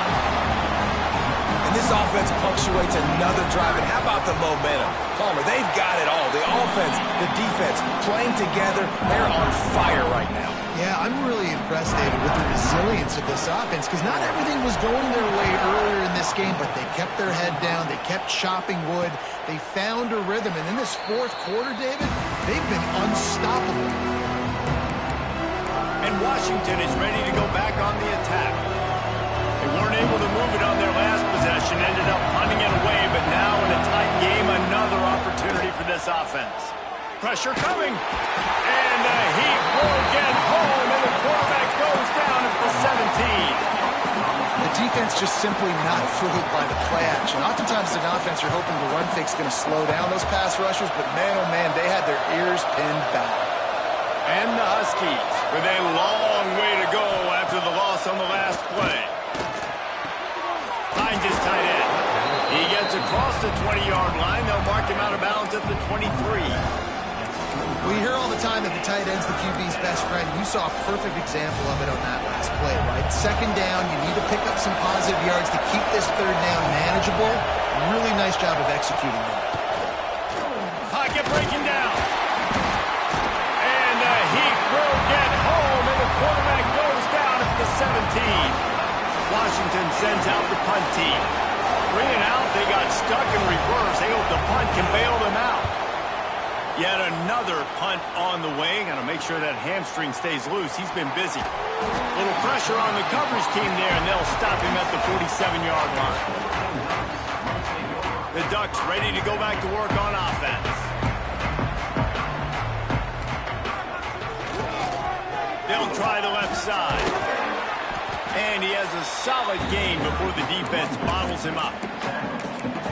And this offense punctuates another drive. And how about the momentum? Palmer, they've got it all. The offense, the defense, playing together. They're on fire right now. Yeah, I'm really impressed, David, with the resilience of this offense, because not everything was going their way earlier in this game, but they kept their head down. They kept chopping wood. They found a rhythm. And in this fourth quarter, David, they've been unstoppable. And Washington is ready to go back on the attack. They weren't able to move it on their last possession, ended up punting it away, but now in a tight game, another opportunity for this offense. Pressure coming. And the Heat will get home, and the quarterback goes down at the 17. The defense just simply not fooled by the play action. Oftentimes, an offense, you're hoping the run fake's going to slow down those pass rushers, but man, oh man, they had their ears pinned back. And the Huskies with a long way to go after the loss on the last play. Finds his tight end. He gets across the 20-yard line. They'll mark him out of bounds at the 23. We hear all the time that the tight end's the QB's best friend. You saw a perfect example of it on that last play, right? Second down, you need to pick up some positive yards to keep this third down manageable. Really nice job of executing that. Pocket breaking down. And the Heat will get home, and the quarterback goes down at the 17. Washington sends out the punt team. 3 and out, they got stuck in reverse. They hope the punt can bail them out. Yet another punt on the way. Got to make sure that hamstring stays loose. He's been busy. Little pressure on the coverage team there, and they'll stop him at the 47-yard line. The Ducks ready to go back to work on offense. They'll try the left side. And he has a solid gain before the defense bottles him up.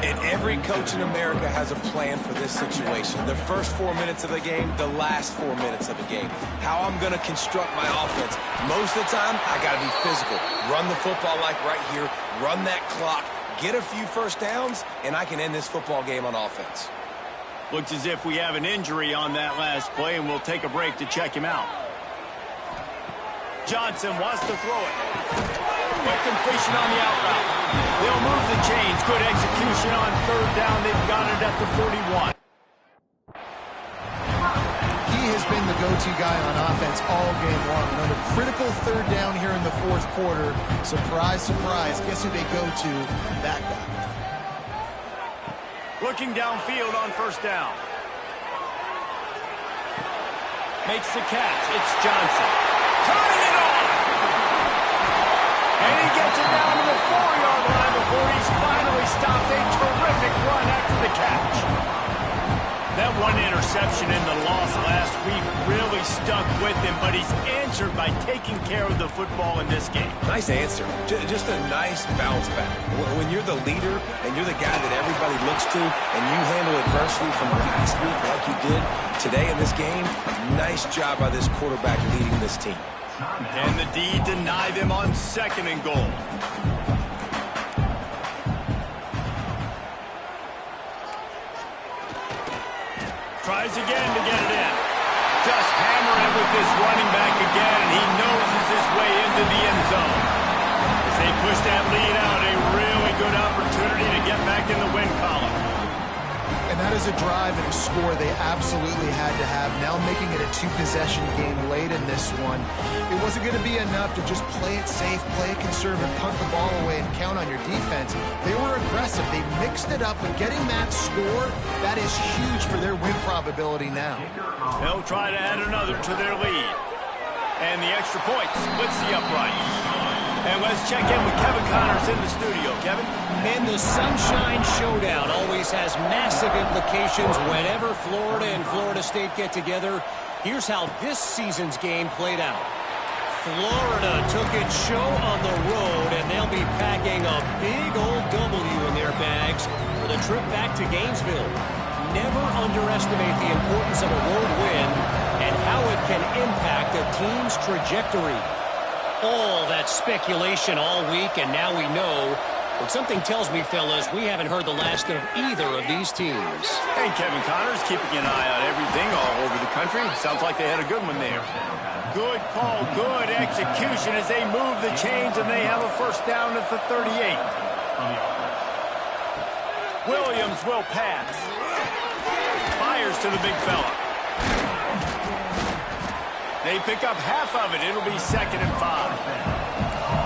And every coach in America has a plan for this situation. The first 4 minutes of the game, the last 4 minutes of the game. How I'm going to construct my offense. Most of the time, I got to be physical. Run the football like right here. Run that clock. Get a few first downs, and I can end this football game on offense. Looks as if we have an injury on that last play, and we'll take a break to check him out. Johnson wants to throw it. Quick completion on the out route. They'll move the chains. Good execution on third down. They've got it at the 41. He has been the go-to guy on offense all game long. Another critical third down here in the fourth quarter. Surprise, surprise. Guess who they go to? That guy. Looking downfield on first down. Makes the catch. It's Johnson. Turning it on. And he gets it down to the 4-yard line before he's finally stopped. A terrific run after the catch. That one interception in the loss last week really stuck with him, but he's answered by taking care of the football in this game. Nice answer. Just a nice bounce back. When you're the leader and you're the guy that everybody looks to and you handle adversity from last week like you did today in this game, nice job by this quarterback leading this team. And the D deny them on 2nd and goal. Tries again to get it in. Just hammering with this running back again. He noses his way into the end zone. As they push that lead out, a really good opportunity to get back in the win column. And that is a drive and a score they absolutely had to have. Now making it a 2-possession game late in this one. It wasn't going to be enough to just play it safe, play it conservative, punt the ball away, and count on your defense. They were aggressive. They mixed it up, but getting that score, that is huge for their win probability now. They'll try to add another to their lead. And the extra point splits the upright. And let's check in with Kevin Connors in the studio. Kevin? And the Sunshine Showdown always has massive implications whenever Florida and Florida State get together. Here's how this season's game played out. Florida took its show on the road, and they'll be packing a big old W in their bags for the trip back to Gainesville. Never underestimate the importance of a road win and how it can impact a team's trajectory. All that speculation all week, and now we know. But something tells me, fellas, we haven't heard the last of either of these teams. Hey, Kevin Connors, keeping an eye on everything all over the country. Sounds like they had a good one there. Good call, good execution as they move the chains, and they have a first down at the 38. Williams will pass. Fires to the big fella. They pick up half of it. It'll be 2nd and 5.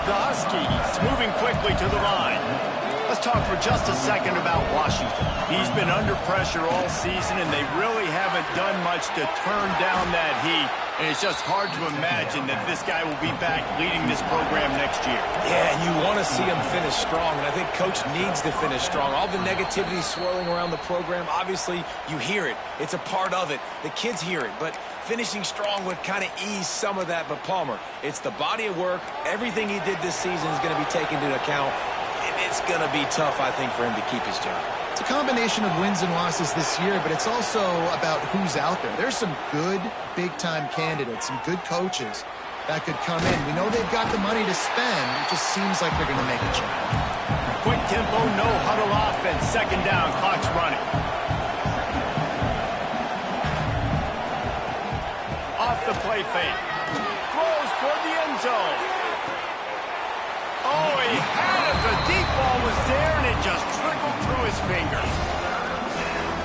The Huskies moving quickly to the line. Let's talk for just a second about Washington. He's been under pressure all season, and they really haven't haven't done much to turn down that heat, and it's just hard to imagine that this guy will be back leading this program next year. Yeah, and you want to see him finish strong, and I think Coach needs to finish strong. All the negativity swirling around the program, obviously, you hear it. It's a part of it. The kids hear it, but finishing strong would kind of ease some of that. But Palmer, it's the body of work. Everything he did this season is going to be taken into account, and it's going to be tough, I think, for him to keep his job. It's a combination of wins and losses this year, but it's also about who's out there. There's some good big-time candidates, some good coaches that could come in. We know they've got the money to spend. It just seems like they're going to make a change. Quick tempo, no huddle offense. Second down, clock's running. Off the play fake. Throws toward the end zone. Oh, he had it. The deep ball was there, and it just trickled through his fingers.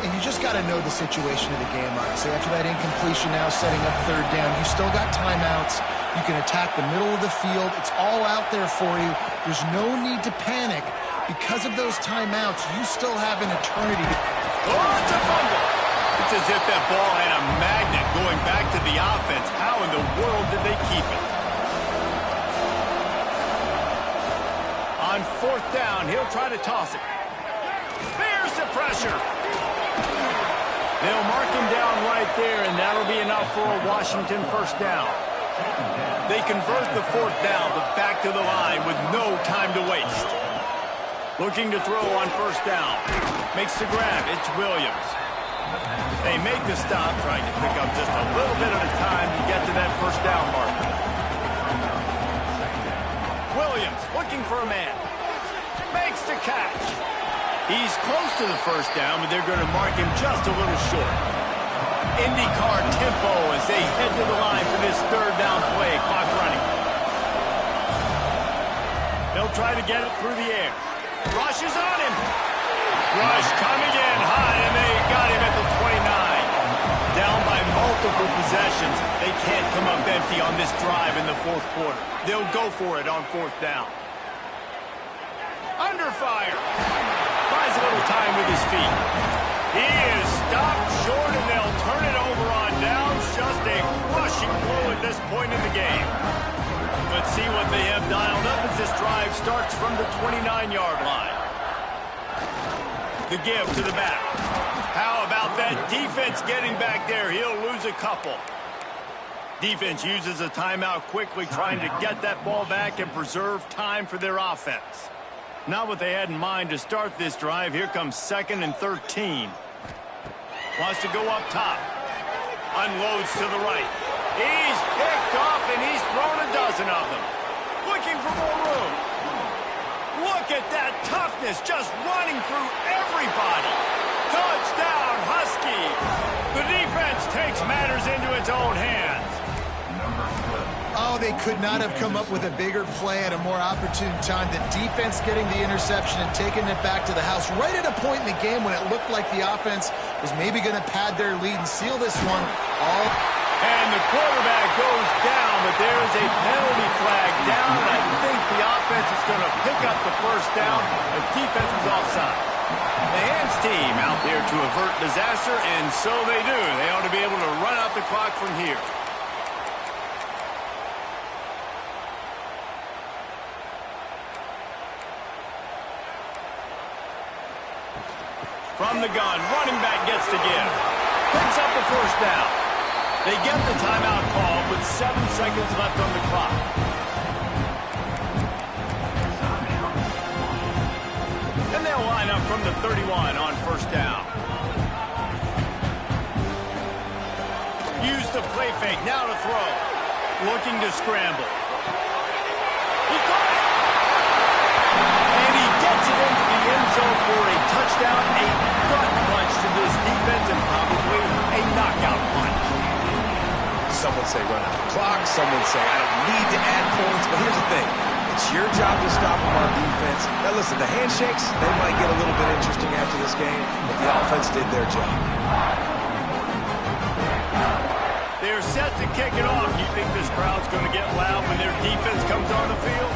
And you just got to know the situation of the game, honestly. After that incompletion now setting up third down, you still got timeouts. You can attack the middle of the field. It's all out there for you. There's no need to panic. Because of those timeouts, you still have an eternity to... Oh, it's a fumble. It's as if that ball had a magnet going back to the offense. How in the world did they keep it? On fourth down, he'll try to toss it. There's the pressure. They'll mark him down right there, and that'll be enough for a Washington first down. They convert the fourth down, but back to the line with no time to waste. Looking to throw on first down. Makes the grab. It's Williams. They make the stop, trying to pick up just a little bit at a time to get to that first down marker. Williams looking for a man. Makes the catch. He's close to the first down, but they're going to mark him just a little short. IndyCar tempo as they head to the line for this third down play. Clock running. They'll try to get it through the air. Rush is on him. Rush coming in high, and they got him at the 29. Down by multiple possessions. They can't come up empty on this drive in the fourth quarter. They'll go for it on fourth down. Under fire. Buys a little time with his feet. He is stopped short, and they'll turn it over on downs. Just a rushing blow at this point in the game. Let's see what they have dialed up as this drive starts from the 29-yard line. The give to the back. How about that defense getting back there? He'll lose a couple. Defense uses a timeout quickly, trying to get that ball back and preserve time for their offense. Not what they had in mind to start this drive. Here comes 2nd and 13. Wants to go up top. Unloads to the right. He's picked off, and he's thrown a dozen of them. Looking for more room. Look at that toughness, just running through everybody. Touchdown, Huskies. The defense takes matters into its own hands. Oh, they could not have come up with a bigger play at a more opportune time. The defense getting the interception and taking it back to the house right at a point in the game when it looked like the offense was maybe going to pad their lead and seal this one. And the quarterback goes down, but there is a penalty flag down. I think the offense is going to pick up the first down. The defense was offside. The hands team out there to avert disaster, and so they do. They ought to be able to run out the clock from here. From the gun, running back gets to give. Picks up the first down. They get the timeout called with 7 seconds left on the clock. And they'll line up from the 31 on first down. Use the play fake, now to throw. Looking to scramble. He caught it! And he gets it into the end zone for a touchdown, a gut punch to this defense, and probably a knockout punch. Some would say run out the clock. Some would say I don't need to add points. But here's the thing. It's your job to stop them on defense. Now listen, the handshakes, they might get a little bit interesting after this game, but the offense did their job. They're set to kick it off. You think this crowd's going to get loud when their defense comes on the field?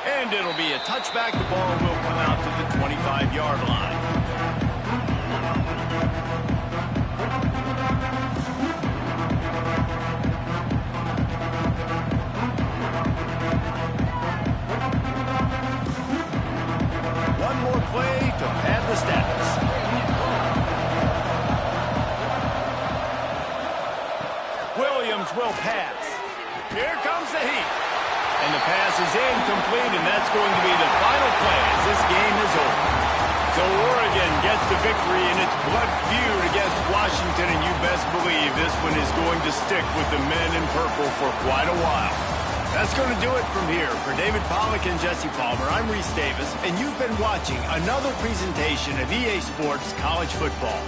And it'll be a touchback. The ball will come out to the 25-yard line. One more play to pad the stats. Williams will pass. Here comes the heat. And the pass is incomplete, and that's going to be the final play as this game is over. So Oregon gets the victory in its blood feud against Washington, and you best believe this one is going to stick with the men in purple for quite a while. That's going to do it from here. For David Pollack and Jesse Palmer, I'm Reese Davis, and you've been watching another presentation of EA Sports College Football.